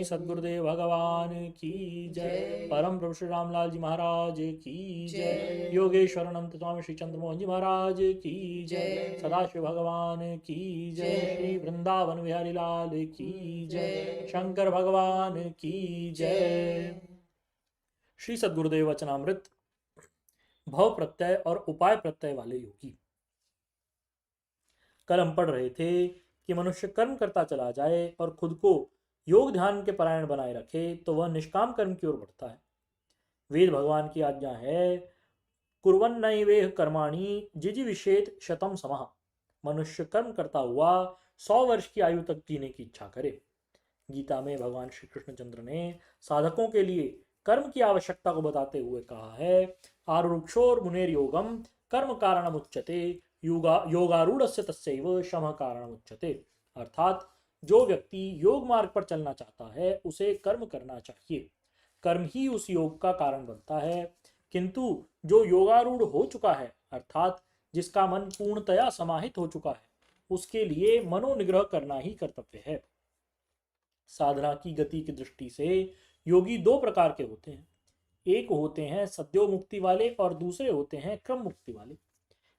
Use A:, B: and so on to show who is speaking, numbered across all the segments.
A: सद्गुरुदेव भगवान की जय। परम प्रभु श्री रामलाल जी महाराज की जय। योगेश्वर अनंत स्वामी श्री चंद्रमोहन जी महाराज की जय। सदाशिव भगवान की जय। श्री वृंदावन बिहारी लाल की जय। शंकर भगवान की जय। श्री सद्गुरुदेव वचनामृत भव प्रत्यय और उपाय प्रत्यय वाले योगी। कल हम पढ़ रहे थे कि मनुष्य कर्म करता चला जाए और खुद को योग ध्यान के परायण बनाए रखे तो वह निष्काम कर्म की ओर बढ़ता है। वेद भगवान की आज्ञा है, कुर्वन्नैवेह कर्माणि जिजीविषेत शतम समः। मनुष्य कर्म करता हुआ 100 वर्ष की आयु तक जीने की इच्छा करे। गीता में भगवान श्री कृष्णचंद्र ने साधकों के लिए कर्म की आवश्यकता को बताते हुए कहा है, आरुक्षोर मुनेर योगम कर्म कारणमुच्यते योगारूढ़स्य तस्यैव शमः कारणमुच्यते। अर्थात जो व्यक्ति योग मार्ग पर चलना चाहता है उसे कर्म करना चाहिए। कर्म ही उस योग का कारण बनता है, किंतु जो योगारूढ़ हो चुका है अर्थात जिसका मन पूर्णतया समाहित हो चुका है उसके लिए मनोनिग्रह करना ही कर्तव्य है। साधना की गति की दृष्टि से योगी दो प्रकार के होते हैं। एक होते हैं सद्यो मुक्ति वाले और दूसरे होते हैं क्रम मुक्ति वाले।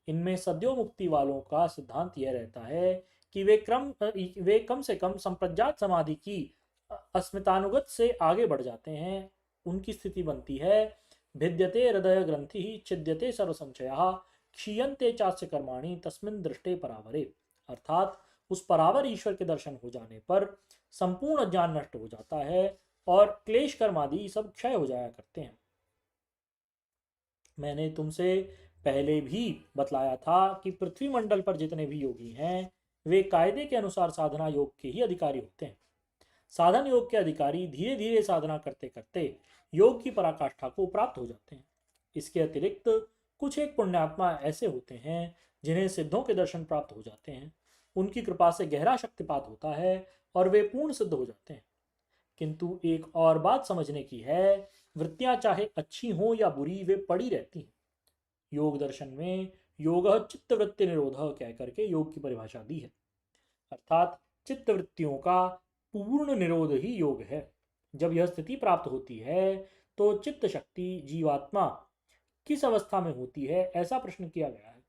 A: इनमें सद्यो मुक्ति वालों का सिद्धांत यह रहता है कि वे कम से कम संप्रज्ञात समाधि की अस्मितानुगत से आगे बढ़ जाते हैं। उनकी स्थिति बनती है, भिद्यते हृदय ग्रंथि छिद्यते सर्व संशया क्षीयन्ते चास्य कर्माणि तस्मिन् दृष्टे परावरे। अर्थात उस परावर ईश्वर के दर्शन हो जाने पर संपूर्ण अज्ञान नष्ट हो जाता है और क्लेश कर्म आदि सब क्षय हो जाया करते हैं। मैंने तुमसे पहले भी बतलाया था कि पृथ्वी मंडल पर जितने भी योगी हैं वे कायदे के अनुसार साधना योग के ही अधिकारी होते हैं। साधन योग के अधिकारी धीरे धीरे साधना करते करते योग की पराकाष्ठा को प्राप्त हो जाते हैं। इसके अतिरिक्त कुछ एक पुण्यात्मा ऐसे होते हैं जिन्हें सिद्धों के दर्शन प्राप्त हो जाते हैं। उनकी कृपा से गहरा शक्तिपात होता है और वे पूर्ण सिद्ध हो जाते हैं। किंतु एक और बात समझने की है, वृत्तियां चाहे अच्छी हों या बुरी वे पड़ी रहती हैं। योग दर्शन में योग चित्त वृत्ति निरोध कह करके योग की परिभाषा दी है, अर्थात चित्त वृत्तियों का पूर्ण निरोध ही योग है। जब यह स्थिति प्राप्त होती है तो चित्त शक्ति जीवात्मा किस अवस्था में होती है ऐसा प्रश्न किया गया है।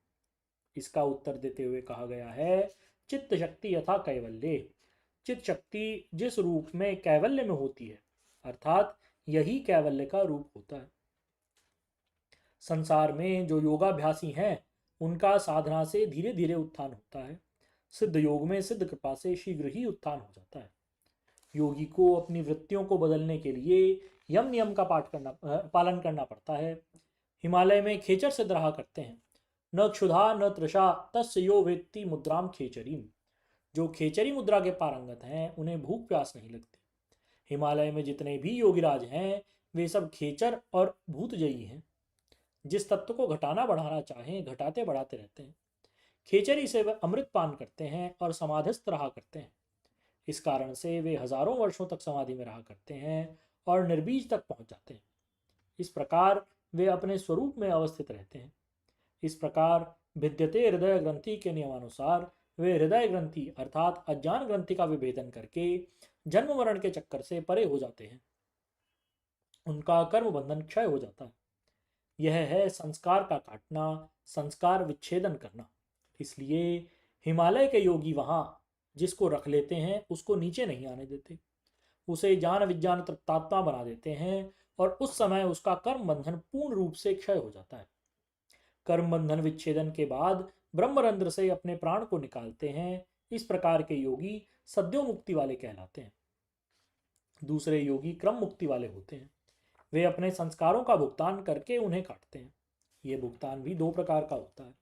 A: इसका उत्तर देते हुए कहा गया है, चित्त शक्ति यथा कैवल्य। चित्त शक्ति जिस रूप में कैवल्य में होती है अर्थात यही कैवल्य का रूप होता है। संसार में जो योगाभ्यासी हैं उनका साधना से धीरे धीरे उत्थान होता है। सिद्ध योग में सिद्ध कृपा से शीघ्र ही उत्थान हो जाता है। योगी को अपनी वृत्तियों को बदलने के लिए यम नियम का पालन करना पड़ता है। हिमालय में खेचर सिद्ध रहा करते हैं, न क्षुधा न तृषा तस्य यो वेत्ति मुद्राम खेचरीम। जो खेचरी मुद्रा के पारंगत हैं उन्हें भूख प्यास नहीं लगती। हिमालय में जितने भी योगीराज हैं वे सब खेचर और भूतजयी हैं। जिस तत्व को घटाना बढ़ाना चाहें घटाते बढ़ाते रहते हैं। खेचरी से वे अमृत पान करते हैं और समाधिस्थ रहा करते हैं। इस कारण से वे हजारों वर्षों तक समाधि में रहा करते हैं और निर्बीज तक पहुंच जाते हैं। इस प्रकार वे अपने स्वरूप में अवस्थित रहते हैं। इस प्रकार भिद्यते हृदय ग्रंथि के नियमानुसार वे हृदय ग्रंथि अर्थात अज्ञान ग्रंथि का विभेदन करके जन्म मरण के चक्कर से परे हो जाते हैं। उनका कर्म बंधन क्षय हो जाता है। यह है संस्कार का काटना, संस्कार विच्छेदन करना। इसलिए हिमालय के योगी वहां जिसको रख लेते हैं उसको नीचे नहीं आने देते, उसे ज्ञान विज्ञान तृप्तात्मा बना देते हैं और उस समय उसका कर्म बंधन पूर्ण रूप से क्षय हो जाता है। कर्म बंधन विच्छेदन के बाद ब्रह्मरंध्र से अपने प्राण को निकालते हैं। इस प्रकार के योगी सद्यो मुक्ति वाले कहलाते हैं। दूसरे योगी क्रम मुक्ति वाले होते हैं। वे अपने संस्कारों का भुगतान करके उन्हें काटते हैं। ये भुगतान भी दो प्रकार का होता है।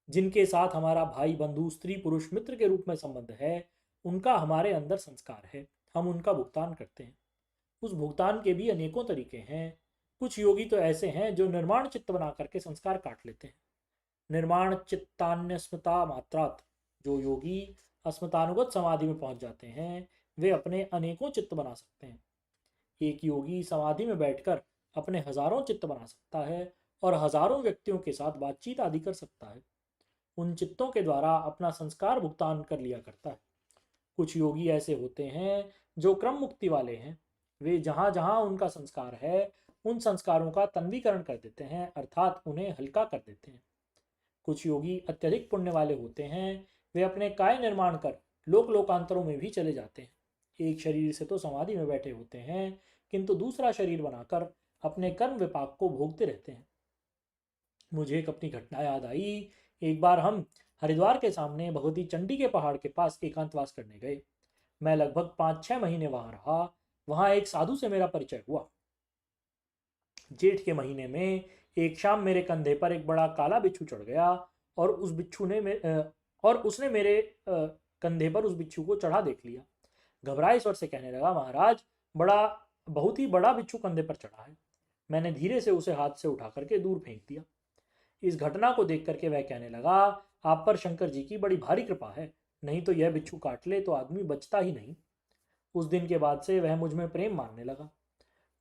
A: जिनके साथ हमारा भाई बंधु स्त्री पुरुष मित्र के रूप में संबंध है उनका हमारे अंदर संस्कार है, हम उनका भुगतान करते हैं। उस भुगतान के भी अनेकों तरीके हैं। कुछ योगी तो ऐसे हैं जो निर्माण चित्त बना करके संस्कार काट लेते हैं। निर्माण चित्तान्यस्मता मात्रात जो योगी अस्मतानुगत समाधि में पहुंच जाते हैं वे अपने अनेकों चित्त बना सकते हैं। एक योगी समाधि में बैठकर अपने हजारों चित्त बना सकता है और हजारों व्यक्तियों के साथ बातचीत आदि कर सकता है। उन चित्तों के द्वारा अपना संस्कार भुगतान कर लिया करता है। कुछ योगी ऐसे होते हैं जो क्रम मुक्ति वाले हैं। वे जहाँ जहाँ उनका संस्कार है उन संस्कारों का तन्वीकरण कर देते हैं, अर्थात उन्हें हल्का कर देते हैं। कुछ योगी अत्यधिक पुण्य वाले होते हैं। वे अपने काय निर्माण कर लोक लोकांतरों में भी चले जाते हैं। एक शरीर से तो समाधि में बैठे होते हैं, किंतु दूसरा शरीर बनाकर अपने कर्म विपाक को भोगते रहते हैं। मुझे एक अपनी घटना याद आई। एक बार हम हरिद्वार के सामने भगवती चंडी के पहाड़ के पास एकांतवास करने गए। मैं लगभग 5-6 महीने वहां रहा। वहां एक साधु से मेरा परिचय हुआ। जेठ के महीने में एक शाम मेरे कंधे पर एक बड़ा काला बिच्छू चढ़ गया और उस बिच्छू ने और उसने मेरे कंधे पर उस बिच्छू को चढ़ा देख लिया। घबराए स्वर से कहने लगा, महाराज, बड़ा बहुत ही बड़ा बिच्छू कंधे पर चढ़ा है। मैंने धीरे से उसे हाथ से उठा करके दूर फेंक दिया। इस घटना को देख करके वह कहने लगा, आप पर शंकर जी की बड़ी भारी कृपा है, नहीं तो यह बिच्छू काट ले तो आदमी बचता ही नहीं। उस दिन के बाद से वह मुझ में प्रेम मानने लगा।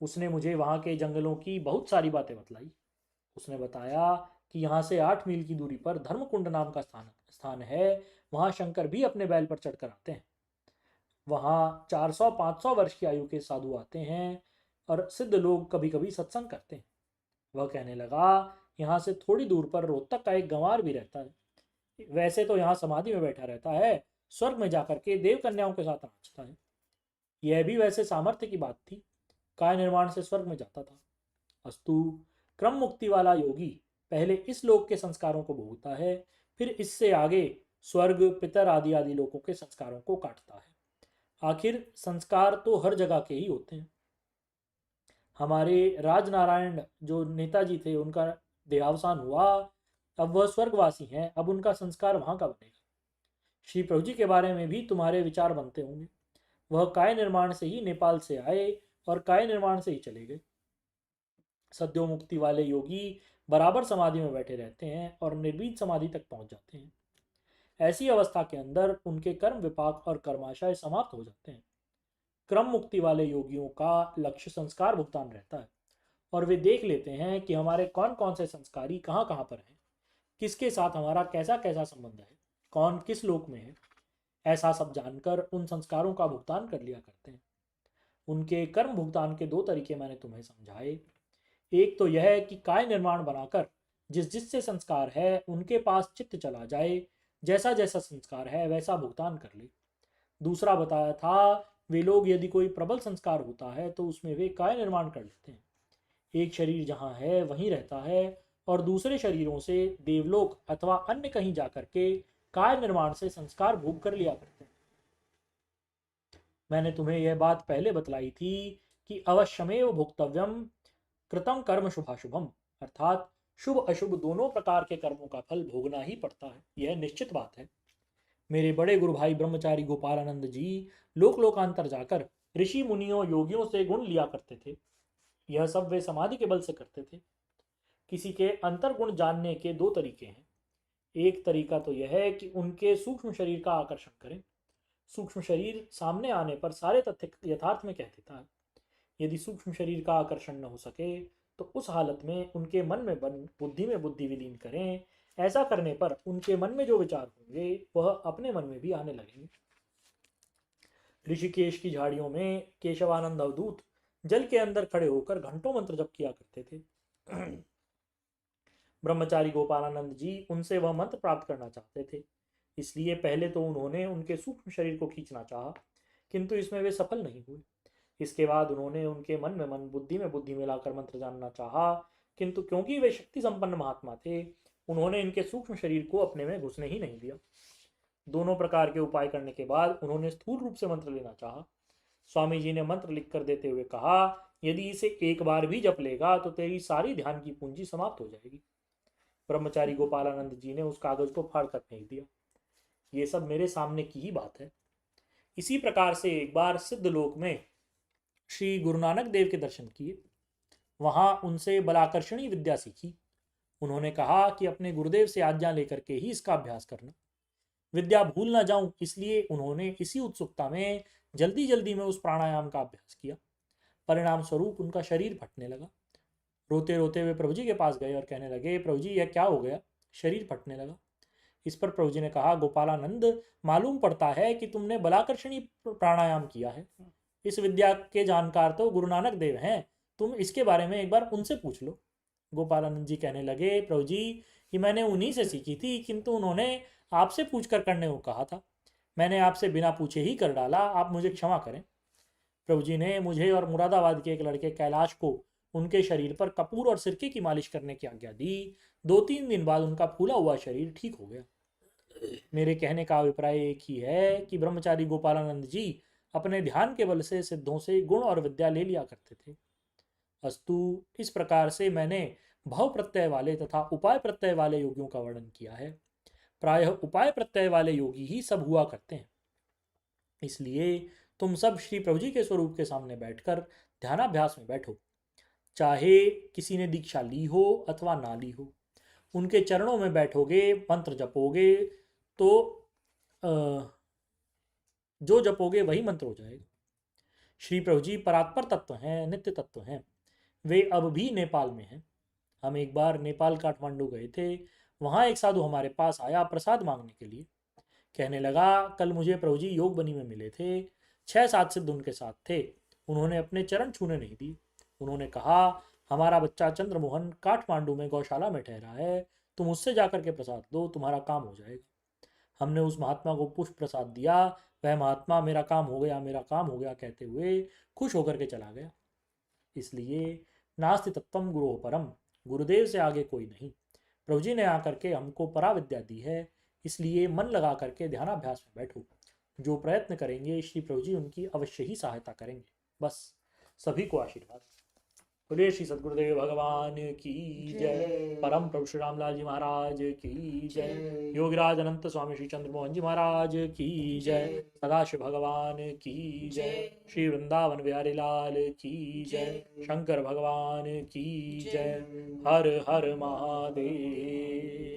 A: उसने मुझे वहाँ के जंगलों की बहुत सारी बातें बतलाई। उसने बताया कि यहाँ से 8 मील की दूरी पर धर्मकुंड नाम का स्थान स्थान है। वहाँ शंकर भी अपने बैल पर चढ़कर आते हैं। वहाँ 400-500 वर्ष की आयु के साधु आते हैं और सिद्ध लोग कभी कभी सत्संग करते हैं। वह कहने लगा, यहाँ से थोड़ी दूर पर रोहतक का एक गंवार भी रहता है। वैसे तो यहाँ समाधि में बैठा रहता है, स्वर्ग में जाकर के देव कन्याओं के साथ नाचता है। यह भी वैसे सामर्थ्य की बात थी, काय निर्माण से स्वर्ग में जाता था। अस्तु, क्रम मुक्ति वाला योगी पहले इस लोक के संस्कारों को भोगता है, फिर इससे आगे स्वर्ग, पितर आदि आदि लोकों के संस्कारों को काटता है। आखिर संस्कार तो हर जगह के ही होते हैं। हमारे राजनारायण जो नेताजी थे, उनका देहावसान हुआ। अब वह स्वर्गवासी हैं, अब उनका संस्कार वहां का बनेगा। श्री प्रभु जी के बारे में भी तुम्हारे विचार बनते होंगे। वह काय निर्माण से ही नेपाल से आए और काय निर्माण से ही चले गए। सद्यो मुक्ति वाले योगी बराबर समाधि में बैठे रहते हैं और निर्वीत समाधि तक पहुंच जाते हैं। ऐसी अवस्था के अंदर उनके कर्म विपाक और कर्माशय समाप्त हो जाते हैं। क्रम मुक्ति वाले योगियों का लक्ष्य संस्कार भुगतान रहता है और वे देख लेते हैं कि हमारे कौन कौन से संस्कारी कहाँ कहाँ पर हैं, किसके साथ हमारा कैसा कैसा संबंध है, कौन किस लोक में है। ऐसा सब जानकर उन संस्कारों का भुगतान कर लिया करते हैं। उनके कर्म भुगतान के 2 तरीके मैंने तुम्हें समझाए। एक तो यह है कि काय निर्माण बनाकर जिस जिससे संस्कार है उनके पास चित्त चला जाए, जैसा जैसा संस्कार है वैसा भुगतान कर ले। दूसरा बताया था, वे लोग यदि कोई प्रबल संस्कार होता है तो उसमें वे काय निर्माण कर लेते हैं। एक शरीर जहाँ है वहीं रहता है और दूसरे शरीरों से देवलोक अथवा अन्य कहीं जाकर के काय निर्माण से संस्कार भोग कर लिया करते हैं। मैंने तुम्हें यह बात पहले बतलाई थी कि अवश्यमेव भोक्तव्यम कृतम कर्म शुभाशुभम, अर्थात शुभ अशुभ दोनों प्रकार के कर्मों का फल भोगना ही पड़ता है। यह निश्चित बात है। मेरे बड़े गुरु भाई ब्रह्मचारी गोपालानंद जी लोक लोकांतर जाकर ऋषि मुनियों योगियों से गुण लिया करते थे। यह सब वे समाधि के बल से करते थे। किसी के अंतर गुण जानने के 2 तरीके हैं। एक तरीका तो यह है कि उनके सूक्ष्म शरीर का आकर्षण करें। सूक्ष्म शरीर सामने आने पर सारे तथ्य यथार्थ में कह देता है। यदि सूक्ष्म शरीर का आकर्षण न हो सके तो उस हालत में उनके मन में बुद्धि में बुद्धि विलीन करें। ऐसा करने पर उनके मन में जो विचार होंगे वह अपने मन में भी आने लगेंगे। ऋषिकेश की झाड़ियों में केशवानंद अवधूत जल के अंदर खड़े होकर घंटों मंत्र जप किया करते थे। ब्रह्मचारी गोपालानंद जी उनसे वह मंत्र प्राप्त करना चाहते थे, इसलिए पहले तो उन्होंने उनके सूक्ष्म शरीर को खींचना चाहा, किंतु इसमें वे सफल नहीं हुए। इसके बाद उन्होंने उनके मन में मन, बुद्धि में बुद्धि मिलाकर मंत्र जानना चाहा, किंतु क्योंकि वे शक्ति संपन्न महात्मा थे, उन्होंने इनके सूक्ष्म शरीर को अपने में घुसने ही नहीं दिया। दोनों प्रकार के उपाय करने के बाद उन्होंने स्थूल रूप से मंत्र लेना चाहा। स्वामी जी ने मंत्र लिख कर देते हुए कहा, यदि इसे एक बार भी जप लेगा तो तेरी सारी ध्यान की पूंजी समाप्त हो जाएगी। ब्रह्मचारी गोपालानंद जी ने उस कागज को फाड़ कर फेंक दिया। ये सब मेरे सामने की ही बात है। इसी प्रकार से एक बार सिद्ध लोक में श्री गुरु नानक देव के दर्शन किए। वहां उनसे बलाकर्षणी विद्या सीखी। उन्होंने कहा कि अपने गुरुदेव से आज्ञा लेकर के ही इसका अभ्यास करना। विद्या भूल ना जाऊं इसलिए उन्होंने इसी उत्सुकता में जल्दी जल्दी में उस प्राणायाम का अभ्यास किया। परिणाम स्वरूप उनका शरीर फटने लगा। रोते रोते वे प्रभु जी के पास गए और कहने लगे, प्रभु जी यह क्या हो गया, शरीर फटने लगा। इस पर प्रभु जी ने कहा, गोपालानंद, मालूम पड़ता है कि तुमने बलाकर्षणी प्राणायाम किया है। इस विद्या के जानकार तो गुरु नानक देव हैं, तुम इसके बारे में एक बार उनसे पूछ लो। गोपालानंद जी कहने लगे, प्रभु जी, ये मैंने उन्हीं से सीखी थी, किंतु उन्होंने आपसे पूछकर करने को कहा था। मैंने आपसे बिना पूछे ही कर डाला, आप मुझे क्षमा करें। प्रभु जी ने मुझे और मुरादाबाद के एक लड़के कैलाश को उनके शरीर पर कपूर और सिरके की मालिश करने की आज्ञा दी। 2-3 दिन बाद उनका फूला हुआ शरीर ठीक हो गया। मेरे कहने का अभिप्राय एक ही है कि ब्रह्मचारी गोपालानंद जी अपने ध्यान के बल से सिद्धों से गुण और विद्या ले लिया करते थे। अस्तु, इस प्रकार से मैंने भाव प्रत्यय वाले तथा उपाय प्रत्यय वाले योगियों का वर्णन किया है। प्रायः उपाय प्रत्यय वाले योगी ही सब हुआ करते हैं। इसलिए तुम सब श्री प्रभु जी के स्वरूप के सामने बैठकर ध्यानाभ्यास में बैठो। चाहे किसी ने दीक्षा ली हो अथवा ना ली हो, उनके चरणों में बैठोगे, मंत्र जपोगे तो जो जपोगे वही मंत्र हो जाएगा। श्री प्रभु जी परात्पर तत्व हैं, नित्य तत्व हैं। वे अब भी नेपाल में हैं। हम एक बार नेपाल काठमांडू गए थे। वहाँ एक साधु हमारे पास आया प्रसाद मांगने के लिए। कहने लगा, कल मुझे प्रभु जी योग बनी में मिले थे। 6-7 सिद्ध उनके साथ थे। उन्होंने अपने चरण छूने नहीं दिए। उन्होंने कहा, हमारा बच्चा चंद्रमोहन काठमांडू में गौशाला में ठहरा है, तुम उससे जाकर के प्रसाद दो, तुम्हारा काम हो जाएगा। हमने उस महात्मा को पुष्प प्रसाद दिया। वह महात्मा मेरा काम हो गया, मेरा काम हो गया कहते हुए खुश होकर के चला गया। इसलिए नास्ति तत्वम गुरु परम, गुरुदेव से आगे कोई नहीं। प्रभु जी ने आकर के हमको पराविद्या दी है, इसलिए मन लगा करके ध्यानाभ्यास में बैठो। जो प्रयत्न करेंगे श्री प्रभु जी उनकी अवश्य ही सहायता करेंगे। बस सभी को आशीर्वाद। बोलिए श्री सद्गुरुदेव भगवान की जय। परम प्रभु श्री रामलाल जी महाराज की जय। योगीराज अनंत स्वामी श्री चंद्रमोहन जी महाराज की जय। सदाशिव भगवान की जय। श्री वृंदावन बिहारी लाल की जय। शंकर भगवान की जय। हर हर महादेव।